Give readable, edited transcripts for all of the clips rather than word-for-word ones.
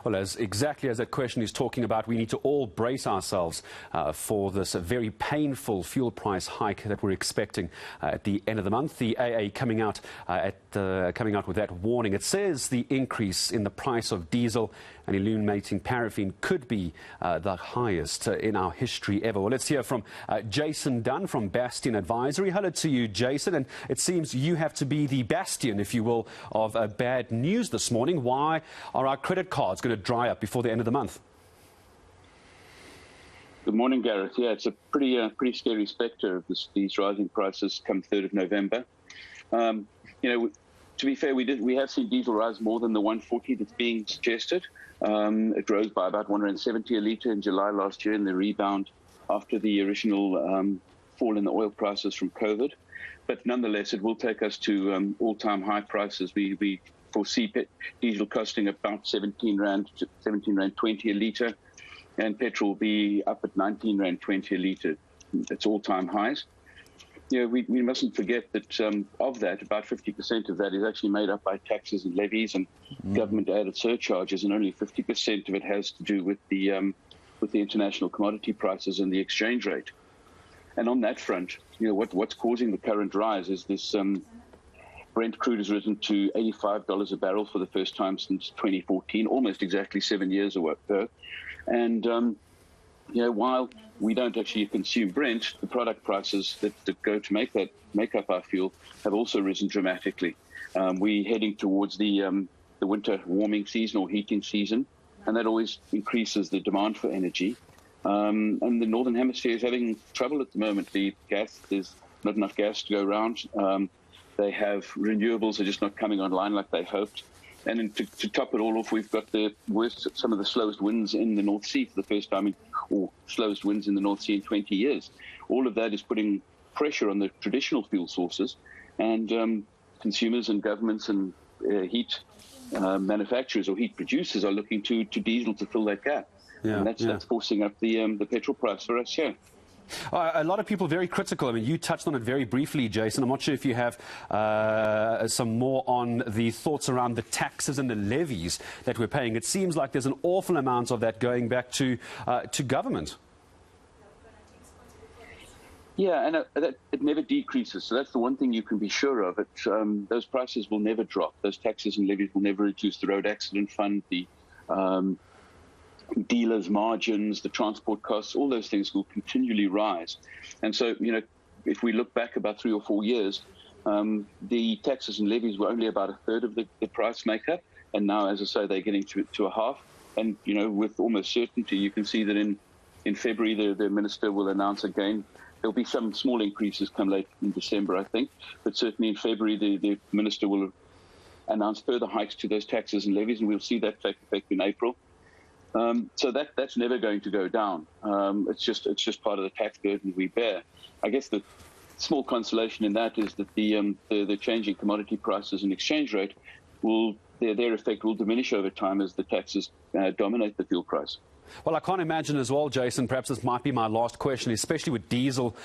Well, exactly as that question is talking about, we need to all brace ourselves for this very painful fuel price hike that we're expecting at the end of the month. The AA coming out with that warning. It says the increase in the price of diesel and illuminating paraffin could be the highest in our history ever. Well, let's hear from Jayson Dunne from Bastion Advisory. Hello to you, Jayson. And it seems you have to be the bastion, if you will, of bad news this morning. Why are our credit cards going to dry up before the end of the month? Good morning, Gareth. Yeah, it's a pretty scary spectre of these rising prices come 3rd of November. To be fair, we have seen diesel rise more than the 140 that's being suggested. It rose by about 170 a litre in July last year in the rebound after the original fall in the oil prices from COVID. But nonetheless, it will take us to all-time high prices. We foresee diesel costing about 17 Rand 20 a litre, and petrol will be up at 19 Rand 20 a litre. It's all-time highs. We mustn't forget that of that, about 50% of that is actually made up by taxes and levies and government-added surcharges, and only 50% of it has to do with the international commodity prices and the exchange rate. And on that front, what's causing the current rise is this Brent crude has risen to $85 a barrel for the first time since 2014, almost exactly 7 years ago. And while we don't actually consume Brent, the product prices that go to make up our fuel have also risen dramatically. We're heading towards the winter warming season or heating season, and that always increases the demand for energy. And the Northern Hemisphere is having trouble at the moment. There's not enough gas to go around. They have renewables are just not coming online like they hoped. And then to top it all off, we've got some of the slowest winds in the North Sea for the first time, or slowest winds in the North Sea in 20 years. All of that is putting pressure on the traditional fuel sources, and consumers and governments and heat manufacturers or heat producers are looking to diesel to fill that gap. Yeah, and that's forcing up the petrol price for us, yeah. A lot of people very critical. I mean, you touched on it very briefly, Jayson. I'm not sure if you have some more on the thoughts around the taxes and the levies that we're paying. It seems like there's an awful amount of that going back to government. Yeah, and it never decreases. So that's the one thing you can be sure of. Those prices will never drop. Those taxes and levies will never reduce. The road accident fund, the dealers' margins, the transport costs, all those things will continually rise. And so, if we look back about 3 or 4 years, the taxes and levies were only about a third of the price makeup. And now, as I say, they're getting to a half. And, with almost certainty, you can see that in February, the minister will announce again. There'll be some small increases come late in December, I think. But certainly in February, the minister will announce further hikes to those taxes and levies, and we'll see that take effect in April. So that's never going to go down. It's just part of the tax burden we bear. I guess the small consolation in that is that the changing commodity prices and exchange rate their effect will diminish over time as the taxes dominate the fuel price. Well, I can't imagine as well, Jayson, perhaps this might be my last question, especially with diesel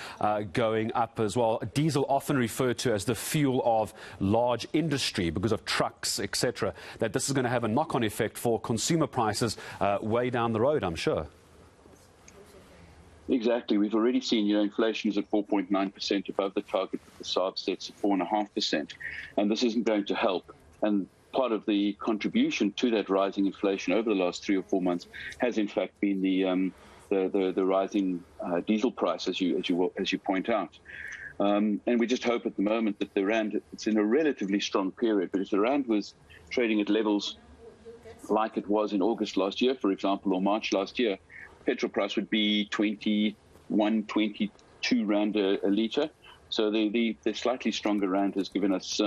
going up as well. Diesel often referred to as the fuel of large industry because of trucks, etc., that this is going to have a knock-on effect for consumer prices way down the road, I'm sure. Exactly. We've already seen, inflation is at 4.9% above the target that the SARB sets at 4.5%. And this isn't going to help. And part of the contribution to that rising inflation over the last 3 or 4 months has, in fact, been the rising diesel price, as you point out. And we just hope at the moment that the rand, it's in a relatively strong period, but if the rand was trading at levels like it was in August last year, for example, or March last year, petrol price would be 21, 22 Rand a litre. So the slightly stronger rand has given us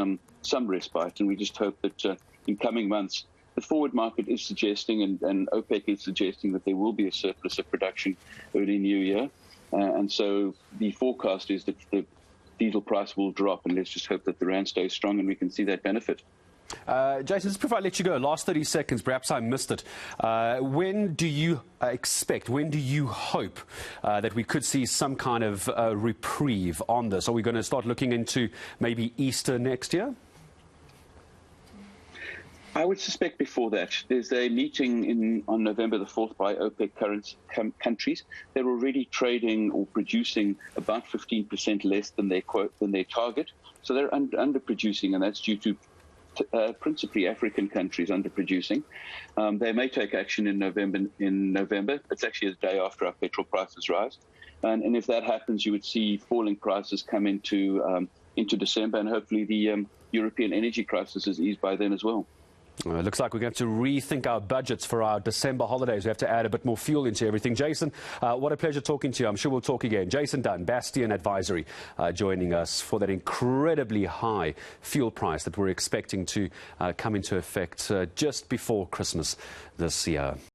some respite, and we just hope that in coming months, the forward market is suggesting, and OPEC is suggesting, that there will be a surplus of production early New Year. And so the forecast is that the diesel price will drop, and let's just hope that the rand stays strong and we can see that benefit. Jayson, just before I let you go, last 30 seconds, perhaps I missed it. When do you when do you hope that we could see some kind of reprieve on this? Are we going to start looking into maybe Easter next year? I would suspect before that. There's a meeting on November the 4th by OPEC countries. They're already trading or producing about 15% less than their target. So they're underproducing, and that's due to principally African countries underproducing. They may take action in November. It's actually the day after our petrol prices rise. And if that happens, you would see falling prices come into December, and hopefully the European energy crisis is eased by then as well. It looks like we're going to rethink our budgets for our December holidays. We have to add a bit more fuel into everything. Jayson, what a pleasure talking to you. I'm sure we'll talk again. Jayson Dunne, Bastion Advisory, joining us for that incredibly high fuel price that we're expecting to come into effect just before Christmas this year.